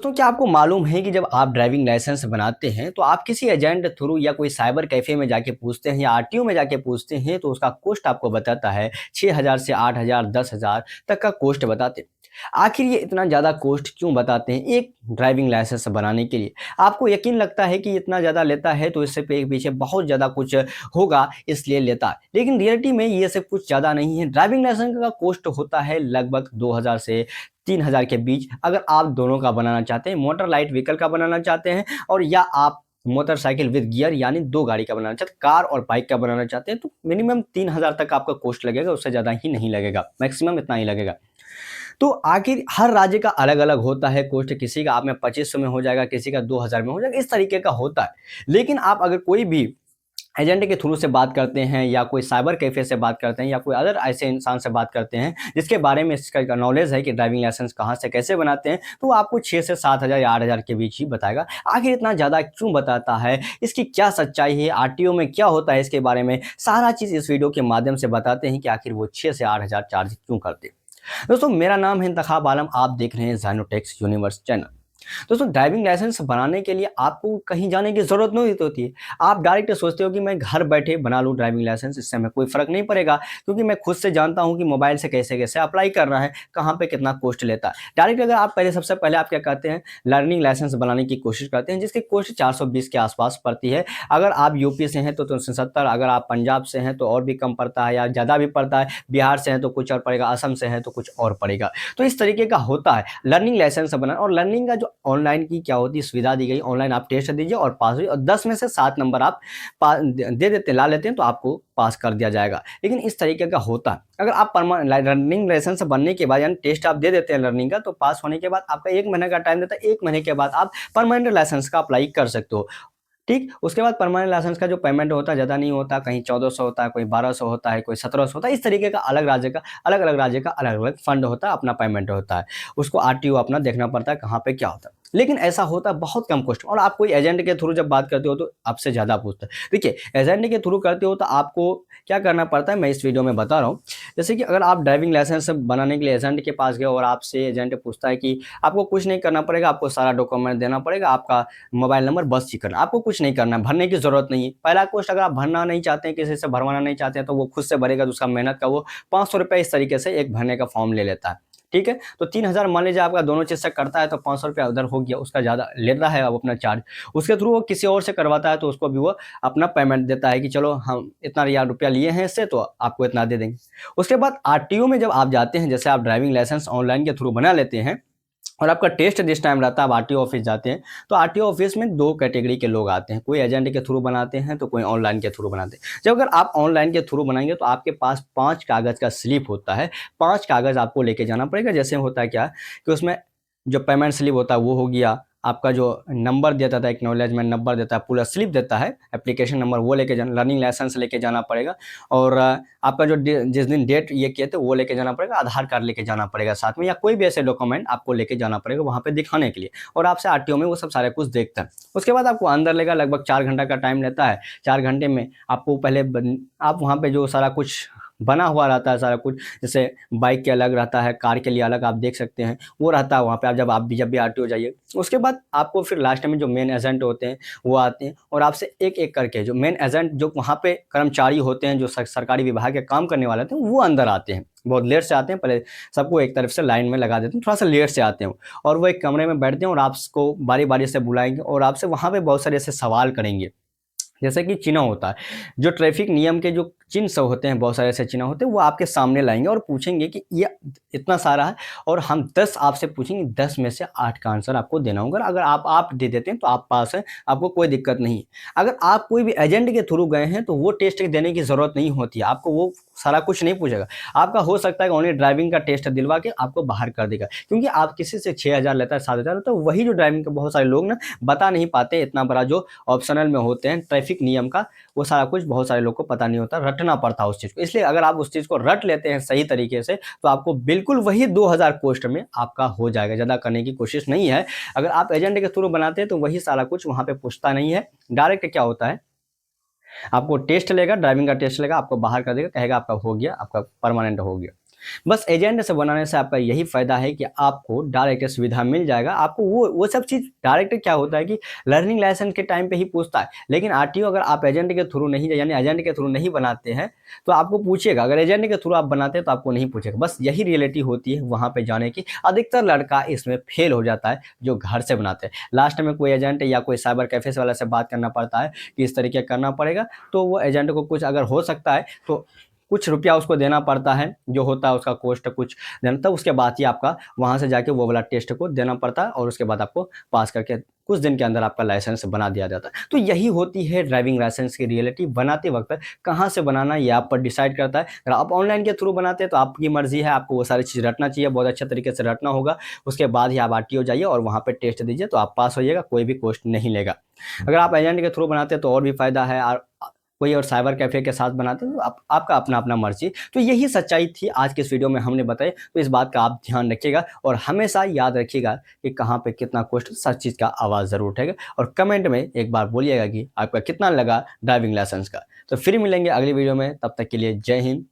तो क्या आपको मालूम है कि जब आप ड्राइविंग लाइसेंस बनाते हैं तो आप किसी एजेंट थ्रू या कोई साइबर कैफे में जाके पूछते हैं या आरटीओ में जाके पूछते हैं तो उसका कॉस्ट आपको बताता है 6,000 से 8,000 10,000 तक का कॉस्ट बताते हैं। आखिर ये इतना ज़्यादा कॉस्ट क्यों बताते हैं एक ड्राइविंग लाइसेंस बनाने के लिए? आपको यकीन लगता है कि इतना ज़्यादा लेता है तो इससे पीछे बहुत ज़्यादा कुछ होगा इसलिए लेता है, लेकिन रियलिटी में ये सब कुछ ज़्यादा नहीं है। ड्राइविंग लाइसेंस का कॉस्ट होता है लगभग 2,000 से 3,000 के बीच। अगर आप दोनों का बनाना चाहते हैं, मोटर लाइट व्हीकल का बनाना चाहते हैं और या आप मोटरसाइकिल विद गियर यानी 2 गाड़ी का बनाना चाहते हैं, कार और बाइक का बनाना चाहते हैं तो मिनिमम 3,000 तक आपका कॉस्ट लगेगा, उससे ज़्यादा ही नहीं लगेगा, मैक्सिमम इतना ही लगेगा। तो आखिर हर राज्य का अलग-अलग होता है कॉस्ट, किसी का आप में 2500 में हो जाएगा, किसी का 2,000 में हो जाएगा, इस तरीके का होता है। लेकिन आप अगर कोई भी एजेंट के थ्रू से बात करते हैं या कोई साइबर कैफ़े से बात करते हैं या कोई अदर ऐसे इंसान से बात करते हैं जिसके बारे में इसका नॉलेज है कि ड्राइविंग लाइसेंस कहाँ से कैसे बनाते हैं, तो वो आपको 6 से 7,000 या 8,000 के बीच ही बताएगा। आखिर इतना ज़्यादा क्यों बताता है? इसकी क्या सच्चाई है? आरटीओ में क्या होता है इसके बारे में सारा चीज़ इस वीडियो के माध्यम से बताते हैं कि आखिर वो 6 से 8,000 चार्ज क्यों करते हैं। दोस्तों मेरा नाम है इंतखाब आलम, आप देख रहे हैं ज़ाइनोटेक्स यूनिवर्स चैनल। दोस्तों ड्राइविंग लाइसेंस बनाने के लिए आपको कहीं जाने की ज़रूरत नहीं होती है। आप डायरेक्ट सोचते हो कि मैं घर बैठे बना लूँ ड्राइविंग लाइसेंस, इससे हमें कोई फ़र्क नहीं पड़ेगा क्योंकि मैं खुद से जानता हूँ कि मोबाइल से कैसे-कैसे अप्लाई करना है, कहाँ पे कितना कॉस्ट लेता है। डायरेक्ट अगर आप सबसे पहले आप क्या करते हैं, लर्निंग लाइसेंस बनाने की कोशिश करते हैं जिसकी कॉस्ट 420 के आस-पास पड़ती है। अगर आप यूपी से हैं तो 370, अगर आप पंजाब से हैं तो और भी कम पड़ता है या ज़्यादा भी पड़ता है, बिहार से हैं तो कुछ और पड़ेगा, असम से हैं तो कुछ और पड़ेगा। तो इस तरीके का होता है लर्निंग लाइसेंस बनाना। और लर्निंग का जो ऑनलाइन की क्या होती है सुविधा दी गई, ऑनलाइन आप टेस्ट दीजिए और पास हुई और 10 में से 7 नंबर आप दे देते ला लेते हैं तो आपको पास कर दिया जाएगा। लेकिन इस तरीके का होता है। अगर आप लर्निंग लाइसेंस बनने के बाद यानी टेस्ट आप दे देते हैं लर्निंग का, तो पास होने के बाद आपका 1 महीने का टाइम देता है, 1 महीने के बाद आप परमानेंट लाइसेंस का अप्लाई कर सकते हो। ठीक, उसके बाद परमानेंट लाइसेंस का जो पेमेंट होता है ज़्यादा नहीं होता, कहीं 1400 होता है, कोई 1200 होता है, कोई 1700 होता है, इस तरीके का अलग-अलग राज्य का अलग-अलग फंड होता है, अपना पेमेंट होता है। उसको आरटीओ अपना देखना पड़ता है कहाँ पे क्या होता है। लेकिन ऐसा होता है बहुत कम कॉस्ट में। और आप कोई एजेंट के थ्रू जब बात करते हो तो आपसे ज़्यादा पूछता है। देखिए, एजेंट के थ्रू करते हो तो आपको क्या करना पड़ता है मैं इस वीडियो में बता रहा हूँ। जैसे कि अगर आप ड्राइविंग लाइसेंस बनाने के लिए एजेंट के पास गए और आपसे एजेंट पूछता है कि आपको कुछ नहीं करना पड़ेगा, आपको सारा डॉक्यूमेंट देना पड़ेगा, आपका मोबाइल नंबर बस ही करना, आपको कुछ नहीं करना है, भरने की ज़रूरत नहीं है। पहला कॉस्ट अगर आप भरना नहीं चाहते हैं, किसी से भरवाना नहीं चाहते हैं, तो वो खुद से भरेगा, तो उसका मेहनत का वो ₹500 इस तरीके से एक भरने का फॉर्म ले लेता है। ठीक है? तो 3,000 मान लीजिए आपका दोनों चीज़ से करता है तो ₹500 उधर हो गया, उसका ज़्यादा लेता है अब अपना चार्ज। उसके थ्रू वो किसी और से करवाता है तो उसको भी वो अपना पेमेंट देता है कि चलो हम इतना या रुपया लिए हैं इससे तो आपको इतना दे देंगे। उसके बाद आरटीओ में जब आप जाते हैं, जैसे आप ड्राइविंग लाइसेंस ऑनलाइन के थ्रू बना लेते हैं और आपका टेस्ट जिस टाइम रहता है, आप आरटीओ ऑफिस जाते हैं, तो आरटीओ ऑफिस में 2 कैटेगरी के लोग आते हैं, कोई एजेंट के थ्रू बनाते हैं, तो कोई ऑनलाइन के थ्रू बनाते हैं। जब अगर आप ऑनलाइन के थ्रू बनाएँगे तो आपके पास 5 कागज़ का स्लिप होता है, 5 कागज़ आपको लेके जाना पड़ेगा। जैसे होता है क्या कि उसमें जो पेमेंट स्लिप होता है वो हो गया, आपका जो नंबर देता था एक्नॉलेजमेंट नंबर देता है, पूरा स्लिप देता है, एप्लीकेशन नंबर वो लेके जाना, लर्निंग लाइसेंस लेके जाना पड़ेगा और आपका जो जिस दिन डेट ये किए थे वो लेके जाना पड़ेगा, आधार कार्ड लेके जाना पड़ेगा साथ में या कोई भी ऐसे डॉक्यूमेंट आपको लेके जाना पड़ेगा वहाँ पे दिखाने के लिए और आपसे आरटीओ में वो सब सारा कुछ देखता है। उसके बाद आपको अंदर लेगा, लगभग 4 घंटा का टाइम लेता है। 4 घंटे में आपको पहले आप वहाँ पे जो सारा कुछ बना हुआ रहता है सारा कुछ, जैसे बाइक के अलग रहता है, कार के लिए अलग आप देख सकते हैं, वो रहता है वहाँ पे। आप जब भी आरटीओ जाइए, उसके बाद आपको फिर लास्ट में जो मेन एजेंट होते हैं वो आते हैं और आपसे एक-एक करके जो मेन एजेंट जो वहाँ पे कर्मचारी होते हैं, जो सरकारी विभाग के काम करने वाले होते हैं, वो अंदर आते हैं। बहुत लेट से आते हैं, पहले सबको एक तरफ से लाइन में लगा देते हैं, थोड़ा-सा लेट से आते हैं और वो एक कमरे में बैठते हैं और आपको बारी-बारी से बुलाएँगे और आपसे वहाँ पे बहुत सारे ऐसे सवाल करेंगे। जैसे कि चिन्ह होता है, जो ट्रैफिक नियम के जो चिन्ह सब होते हैं, बहुत सारे ऐसे चिन्ह होते हैं, वो आपके सामने लाएँगे और पूछेंगे कि ये इतना सारा है और हम 10 आपसे पूछेंगे, 10 में से 8 का आंसर आपको देना होगा। अगर आप दे देते हैं तो आप पास हैं, आपको कोई दिक्कत नहीं है। अगर आप कोई भी एजेंट के थ्रू गए हैं तो वो टेस्ट देने की ज़रूरत नहीं होती है, आपको वो सारा कुछ नहीं पूछेगा। आपका हो सकता है कि ओनली ड्राइविंग का टेस्ट दिलवा के आपको बाहर कर देगा, क्योंकि आप किसी से 6,000 लेता है, 7,000 तो वही जो ड्राइविंग के बहुत सारे लोग ना बता नहीं पाते, इतना बड़ा जो ऑप्शनल में होते हैं ट्रैफिक नियम का, वो सारा कुछ बहुत सारे लोग को पता नहीं होता, रटना पड़ता है उस चीज़ को। इसलिए अगर आप उस चीज़ को रट लेते हैं सही तरीके से तो आपको बिल्कुल वही 2,000 कॉस्ट में आपका हो जाएगा, ज़्यादा करने की कोशिश नहीं है। अगर आप एजेंट के थ्रू बनाते हैं तो वही सारा कुछ वहाँ पे पूछता नहीं है। डायरेक्ट क्या होता है, आपको टेस्ट लेगा, ड्राइविंग का टेस्ट लेगा, आपको बाहर कर देगा, कहेगा आपका हो गया, आपका परमानेंट हो गया। बस एजेंट से बनाने से आपका यही फ़ायदा है कि आपको डायरेक्ट सुविधा मिल जाएगा। आपको वो सब चीज़ डायरेक्ट क्या होता है कि लर्निंग लाइसेंस के टाइम पे ही पूछता है। लेकिन आरटीओ अगर आप एजेंट के थ्रू नहीं यानी एजेंट के थ्रू नहीं बनाते हैं, तो आपको पूछेगा। अगर एजेंट के थ्रू आप बनाते हैं तो आपको नहीं पूछेगा। बस यही रियलिटी होती है वहाँ पे जाने की। अधिकतर लड़का इसमें फेल हो जाता है जो घर से बनाते हैं। लास्ट में कोई एजेंट या कोई साइबर कैफ़े वाला से बात करना पड़ता है कि इस तरीके करना पड़ेगा, तो वो एजेंट को कुछ अगर हो सकता है तो कुछ रुपया उसको देना पड़ता है, जो होता है उसका कॉस्ट कुछ देना, तब उसके बाद ही आपका वहाँ से जाके वो वाला टेस्ट को देना पड़ता है और उसके बाद आपको पास करके कुछ दिन के अंदर आपका लाइसेंस बना दिया जाता है। तो यही होती है ड्राइविंग लाइसेंस की रियलिटी। बनाते वक्त कहाँ से बनाना ये आप पर डिसाइड करता है। अगर आप ऑनलाइन के थ्रू बनाते हैं तो आपकी मर्जी है, आपको वो सारी चीज़ रटना चाहिए, बहुत अच्छे तरीके से रटना होगा। उसके बाद ही आप आरटीओ जाइए और वहाँ पे टेस्ट दीजिए, तो आप पास होइएगा, कोई भी कॉस्ट नहीं लेगा। अगर आप एजेंट के थ्रू बनाते हैं तो और भी फ़ायदा है, और कोई और साइबर कैफ़े के साथ बनाते हैं तो आपका अपना-अपना मर्ज़ी। तो यही सच्चाई थी आज के इस वीडियो में हमने बताई, तो इस बात का आप ध्यान रखिएगा और हमेशा याद रखिएगा कि कहाँ पे कितना कॉस्ट, सब चीज़ का आवाज़ ज़रूर उठेगा और कमेंट में एक बार बोलिएगा कि आपका कितना लगा ड्राइविंग लाइसेंस का। तो फिर मिलेंगे अगली वीडियो में, तब तक के लिए जय हिंद,